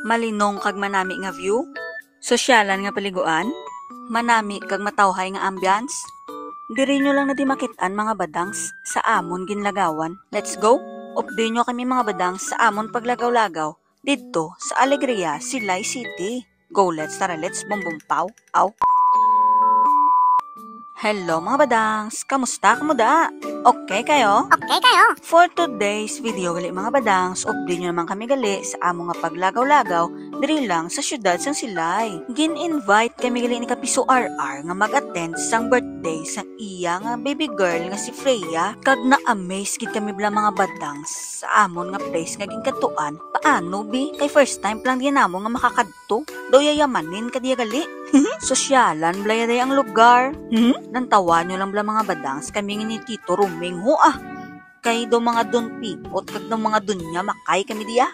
Malinong kag manami nga view, sosyalan nga paliguan, manami kag matawhay nga ambiance. Diri nyo lang na di makitaan mga badangs sa amon ginlagawan. Let's go! Update nyo kami mga badangs sa amon paglagaw-lagaw dito sa Alegria, Silay City. Go, let's bumbumpaw. Aw! Hello mga badangs! Kamusta? Kamuda? Okay kayo? Okay kayo. For today's video gali mga badangs, update nyo naman kami gali sa amo nga paglagaw-lagaw diri lang sa syudad sang Silay. Gin-invite kami gali ni Kapiso RR nga mag-attend sang birthday sang iya nga baby girl nga si Freya. Kag na-amaze gid kami bala mga badangs sa amon nga place nga ginkatuan. Paano bi? Kay first time lang din namo nga makakadto. Do yayamanin kadiya gali. Sosyalan blaya day ang lugar. Nantawa nyo lang bala mga badangs kami ni Tito Ruming ho kay do mga don pipot kag do mga dunya makay kami diya.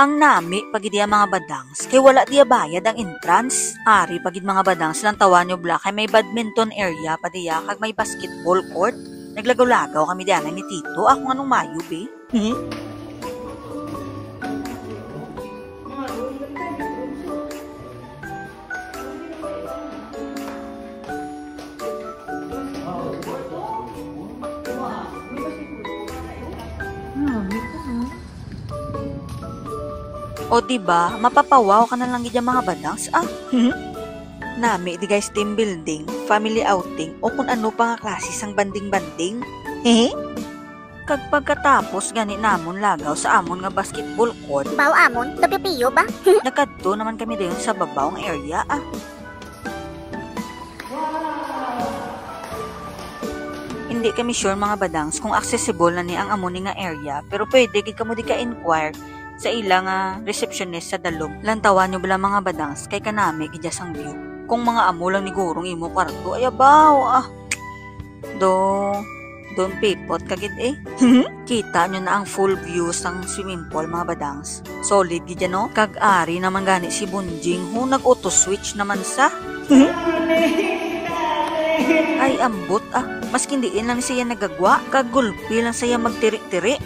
Ang nami pagid diya mga badangs kay wala diya bayad ang entrance. Ari pagid mga badangs nantawa nyo bala kay may badminton area pa diya kag may basketball court. Naglagaw-lagaw kami diya ni Tito. Ako anong mayo be? O diba, mapapawaw ka na lang gid mga badangs. Nami di guys team building, family outing o kung ano pa nga klase sang banding-banding. Kag pagkatapos gani namon lagaw sa amon nga basketball court. Baw amon, tapipiyo ba? Nakadto naman kami dayon sa babaw nga area Hindi kami sure mga badangs kung accessible na ni ang amon nga area, pero pwede gid kamo di ka-inquire sa ilang receptionist sa dalom. Lantawan nyo bala mga badangs kay kanami gidya sang view. Kung mga amo lang ni gurong imo kwarto, ay abaw Don pipot kagid Kita nyo na ang full view sang swimming pool mga badangs. Solid gidya no? Kag ari naman gani si Bunjing nag-auto switch naman sa. Ay ambot Maskin diin lang siya nagagwa, kag gulpi lang siya magtiri-tiri.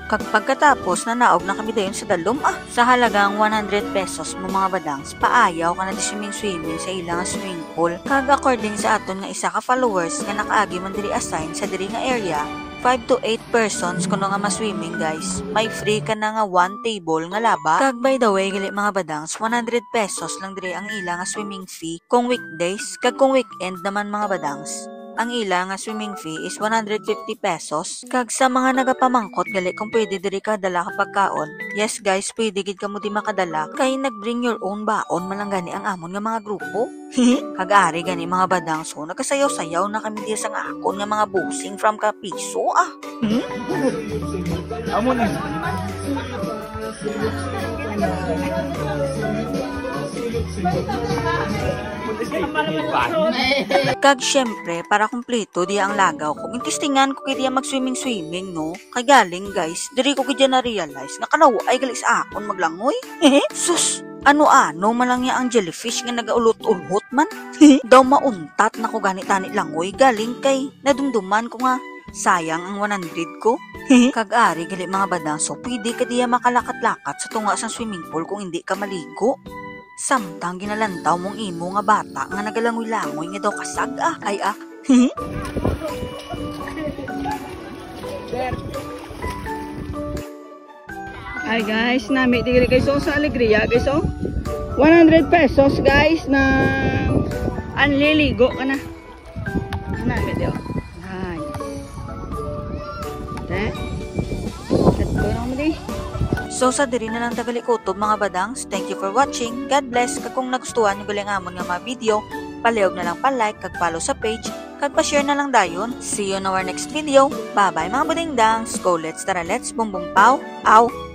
Kag pagkatapos nanaog na kami dayon sa dalom sa halagang 100 pesos mo mga badangs, paayaw ka na di swimming sa ilang swimming pool. Kag according sa aton nga isa ka followers nga nakaagi man diri assign sa diri nga area, 5 to 8 persons kuno nga ma-swimming guys. May free ka na nga 1 table nga laba. Kag by the way gali mga badangs, 100 pesos lang diri ang ila nga swimming fee kung weekdays, kag kung weekend naman mga badangs. Ang ila nga swimming fee is 150 pesos. Kag sa mga nagapamangkot gali kung pwede diri ka dala ka pagkaon. Yes guys, pwede gid kamo di makadala kay nag-bring your own baon malang gani ang amon nga mga grupo. Kag ari gani mga badang so nagasayaw-sayaw na kami diya sa akon nga mga busing from Kapiso Amon Kag syempre para kumpleto diya ang lagaw ko. Intistingan ko kaya mag-swimming no. Kay galing guys, diri ko kaya na-realize nga kanawa ay galis akon maglangoy. Sus! Ano-ano malang niya ang jellyfish nga nagaulot-ulot man. Daw mauntat na ko ganit-tanit langoy galing kay nadumduman ko nga sayang ang 100 ko. Kag ari gali mga badang so pwede ka diya makalakat-lakat sa tunga sang swimming pool kung hindi ka maligo. Samtang ginalantaw mong imo nga bata nga nagalangoy-langoy nga daw kasag ay Ay guys, nami digiri guys sa Alegria guys 100 pesos guys na anliligo ka na. Nami dio. Nice. Let's go na mo di. So sa diri na lang tagali kutob mga badangs. Thank you for watching. God bless. Kag kung nagustuhan nyo galing amon nga mga video, palihog na lang pa-like kag follow sa page kag pa-share na lang dayon. See you in our next video. Bye bye mga badingdangs. Go let's bumbumpaw. Aw.